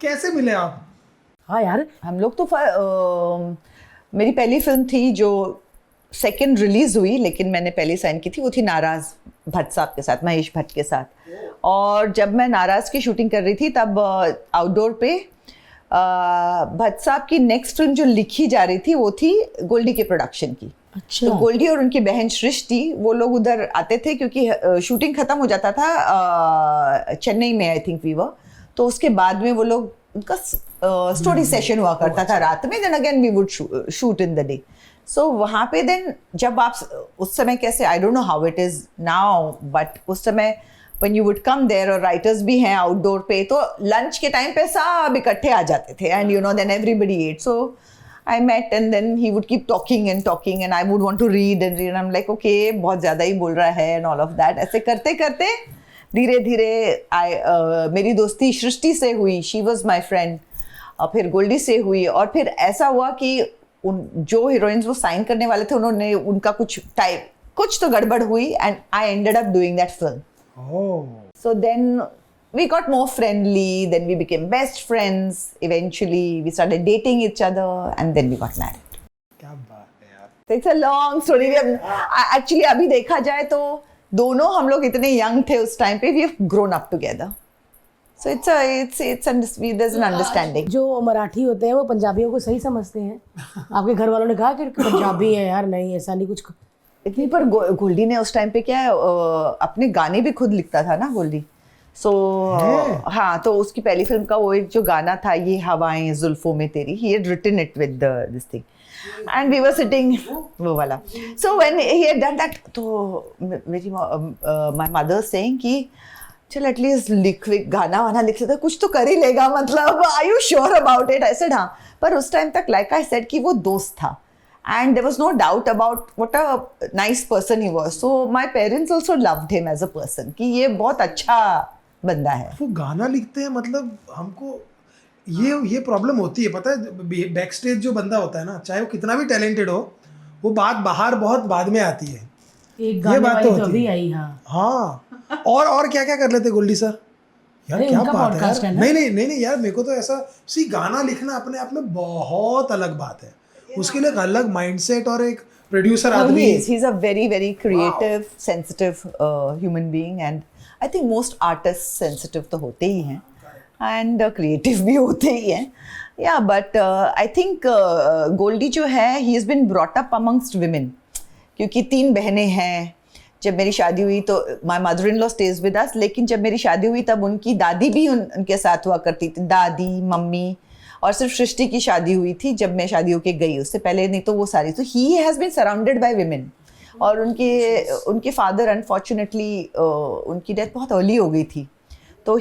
कैसे मिले आप? हाँ यार, हम लोग तो मेरी पहली फिल्म थी जो सेकंड रिलीज हुई, लेकिन मैंने पहले साइन की थी, वो थी नाराज भट्ट साहब के साथ, महेश भट्ट के साथ। और जब मैं नाराज की शूटिंग कर रही थी तब आउटडोर पे भट्ट साहब की नेक्स्ट फिल्म जो लिखी जा रही थी वो थी गोल्डी के प्रोडक्शन की। अच्छा। तो गोल्डी और उनकी बहन सृष्टि वो लोग उधर आते थे क्योंकि शूटिंग खत्म हो जाता था चेन्नई में, आई थिंक वीवर। तो उसके बाद में वो लोग उनका स्टोरी सेशन हुआ करता था रात में, then again we would shoot in the day. So वहाँ पे देन जब आप उस समय कैसे, I don't know how it is now, but उस समय when you would come there और राइटर्स भी हैं आउटडोर पे, तो लंच के टाइम पे सब इकट्ठे आ जाते थे and you know then everybody ate. So I met and then he would keep talking and I would want to read and I am like okay बहुत ज़्यादा ही बोल रहा है एंड ऑल ऑफ दैट। ऐसे करते करते धीरे धीरे मेरी दोस्ती सृष्टि से हुई, शी वॉज माई फ्रेंड, और फिर गोल्डी से हुई। और फिर ऐसा हुआ कि जो हीरोइंस वो साइन करने वाले थे उन्होंने उनका कुछ तो गड़बड़ हुई and I ended up doing that film. So then we got more friendly, then we became best friends. Eventually we started dating each other and then we got married. क्या बात है यार। So it's a long story. Actually अभी देखा जाए तो दोनों हम लोग इतने young थे उस टाइम पे, we have grown up together. So there's an understanding. जो मराठी होते हैं वो पंजाबियों को सही समझते हैं। आपके घर वालों ने कहा कि पंजाबी है यार? नहीं, ऐसा नहीं कुछ। इतनी पर गोल्डी ने उस टाइम पे क्या है अपने गाने भी खुद लिखता था ना गोल्डी। सो हाँ, तो उसकी पहली फिल्म का वो एक जो गाना था, ये हवाएं जुल्फों में तेरी, he had written it with this thing and we were sitting, वो वाला। So when he had done that, तो मेरी माय मदर सेइंग कि चल एटलीस्ट लिख गाना वाना लिख लेता, कुछ तो कर ही लेगा, मतलब आई यू श्योर अबाउट इट? ऐसे हाँ, पर उस टाइम तक लाइक आई सेड कि वो दोस्त था and there was no doubt about what a nice person he was. So my parents also loved him as a person कि ये बहुत अच्छा बंदा है। वो गाना लिखते हैं, मतलब हमको ये प्रॉब्लम होती है, पता है? बैक स्टेज जो बंदा होता है ना, चाहे वो कितना भी टैलेंटेड हो, वो बात बाहर बहुत बाद में आती है। एक गाने बात वाली तो तो होती अभी है। आई। हाँ हाँ, और क्या क्या कर लेते गोल्डी सर यार? क्या उनका बात है podcast यार। है ना? नहीं यार, मेरे को तो ऐसा गाना लिखना अपने आप में बहुत अलग बात है, उसके लिए एक अलग माइंडसेट और एक प्रोड्यूसर आदमी। He's a very creative, sensitive human being and I think most artists sensitive तो होते ही हैं and creative भी होते ही हैं। Yeah, but I think Goldie जो है, he has been brought up amongst women क्योंकि 3 बहनें हैं। जब मेरी शादी हुई तो my mother-in-law stays with us, लेकिन जब मेरी शादी हुई तब उनकी दादी भी उनके साथ हुआ करती थी, दादी मम्मी। और सिर्फ सृष्टि की शादी हुई थी जब मैं शादी होके गई, उससे पहले नहीं तो वो सारी। तो he has been surrounded by women. और उनके फादर अनफॉर्चुनेटली उनकी डेथ बहुत अर्ली हो गई थी, तो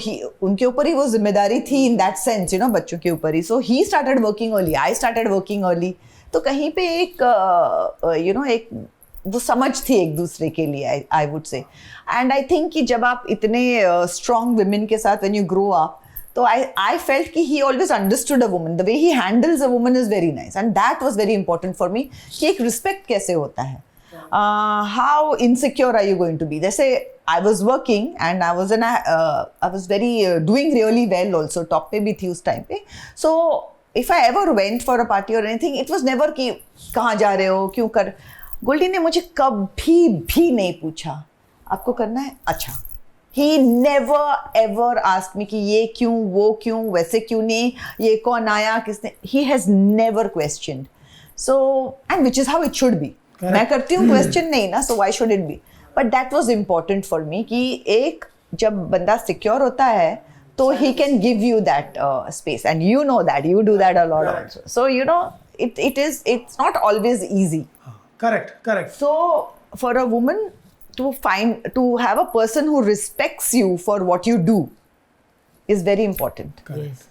उनके ऊपर ही वो जिम्मेदारी थी in that sense, you know, बच्चों के ऊपर ही। So he started working early, I started working early. तो कहीं पे एक यू नो एक वो समझ थी एक दूसरे के लिए, I would say. And I think कि जब आप इतने स्ट्रॉन्ग विमेन के साथ when you grow up, so I felt कि he always understood a woman, the way he handles a woman is very nice and that was very important for me कि एक respect कैसे होता है। How insecure are you going to be? जैसे I was working and I was very doing really well also, top पे भी थी उस टाइम पे। So if I ever went for a party or anything, it was never कि कहाँ जा रहे हो, क्यों कर। गोल्डी ने मुझे कभी भी नहीं पूछा आपको करना है, अच्छा। He never ever asked me कि ये क्यों, वो क्यों, वैसे क्यों नहीं, ये कौन आया, किसने। He has never questioned. So and which is how it should be. मैं करती हूँ question नहीं ना, so why should it be? But that was important for me कि एक जब बंदा secure होता है तो he can give you that space and you know that you do that a lot also. So you know it's not always easy. Correct. So for a woman to have a person who respects you for what you do is very important. Correct.